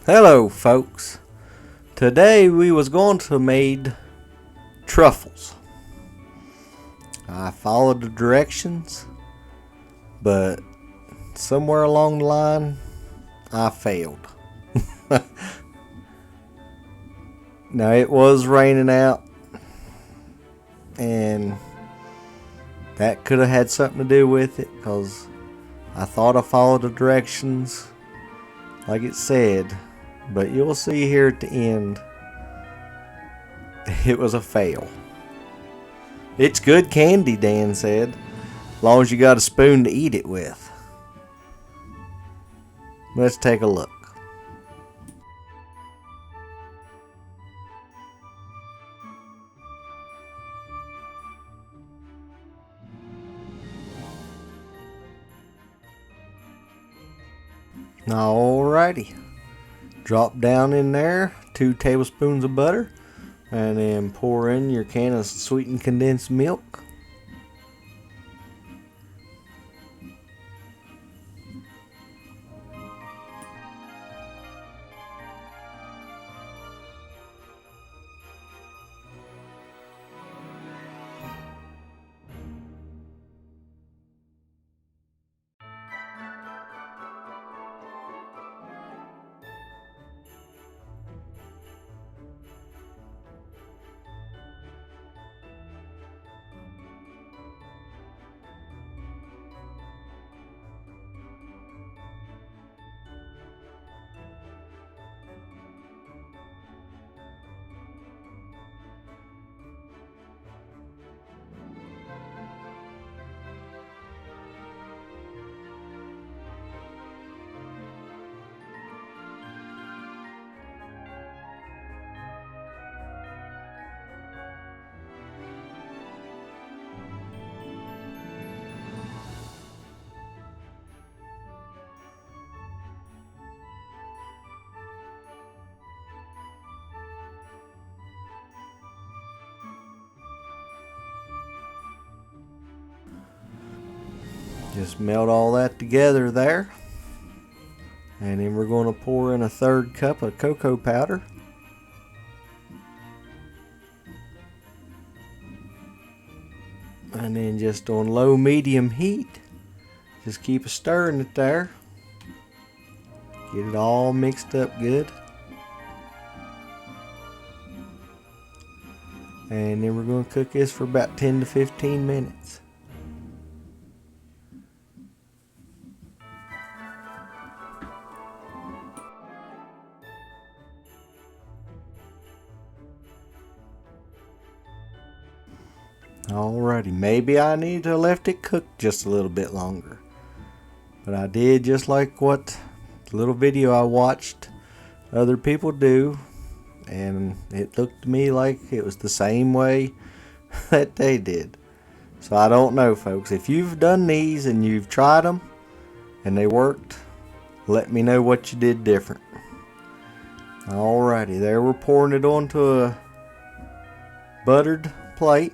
Hello folks. Today we was going to made truffles. I followed the directions, but somewhere along the line I failed. Now it was raining out, and that could have had something to do with it, because I thought I followed the directions like it said, but you'll see here at the end it was a fail. It's good candy, Dan said, as long as you got a spoon to eat it with. Let's take a look. Alrighty, drop down in there 2 tablespoons of butter, and then pour in your can of sweetened condensed milk. Just melt all that together there. And then we're going to pour in a 1/3 cup of cocoa powder. And then just on low medium heat, just keep stirring it there. Get it all mixed up good. And then we're going to cook this for about 10 to 15 minutes. Alrighty, maybe I need to have left it cooked just a little bit longer. But I did just like what little video I watched other people do, and it looked to me like it was the same way that they did. So I don't know, folks. If you've done these and you've tried them and they worked, let me know what you did different. Alrighty, there we're pouring it onto a buttered plate.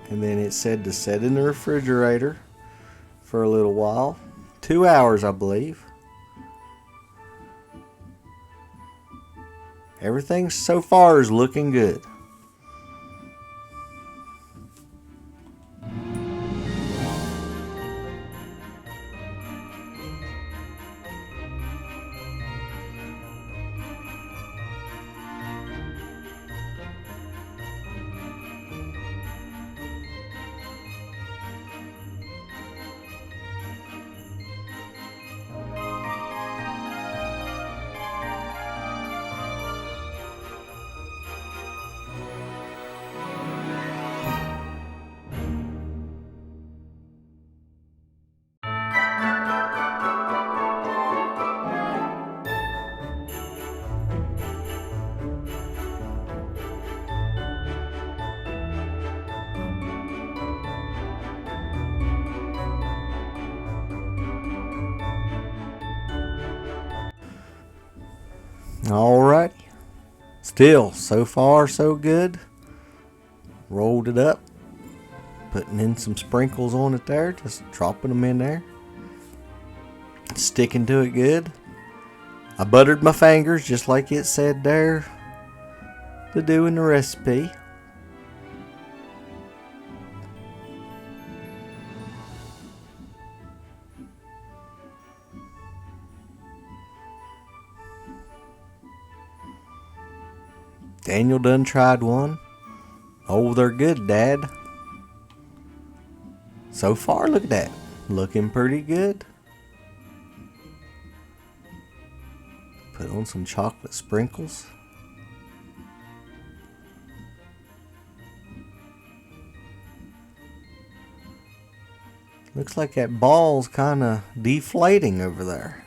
And then it said to set in the refrigerator for a little while. 2 hours, I believe. Everything so far is looking good. Alright, still so far so good. Rolled it up, putting in some sprinkles on it there, just dropping them in there, sticking to it good. I buttered my fingers just like it said there to do in the recipe. Daniel done tried one. Oh, they're good, Dad. So far, look at that. Looking pretty good. Put on some chocolate sprinkles. Looks like that ball's kind of deflating over there.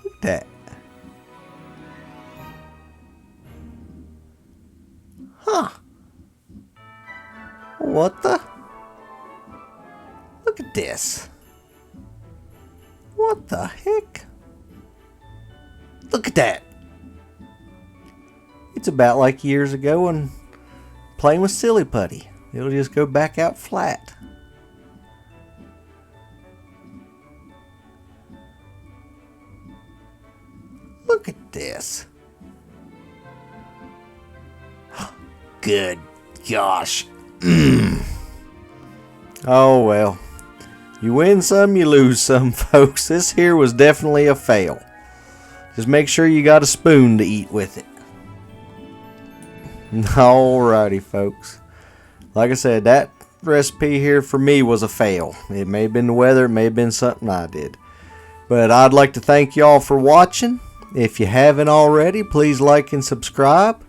Look at that. Huh. What the? Look at this. What the heck? Look at that. It's about like years ago when playing with silly putty. It'll just go back out flat. Look at this. Good gosh. Oh well. You win some, you lose some, folks. This here was definitely a fail. Just make sure you got a spoon to eat with it. Alrighty, folks. Like I said, that recipe here for me was a fail. It may have been the weather, it may have been something I did. But I'd like to thank y'all for watching. If you haven't already, please like and subscribe.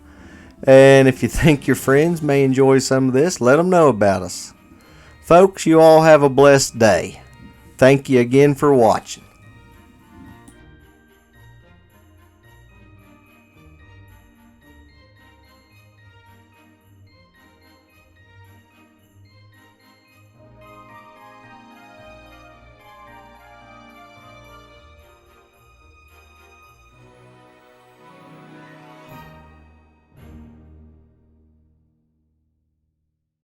And if you think your friends may enjoy some of this, let them know about us. Folks, you all have a blessed day. Thank you again for watching.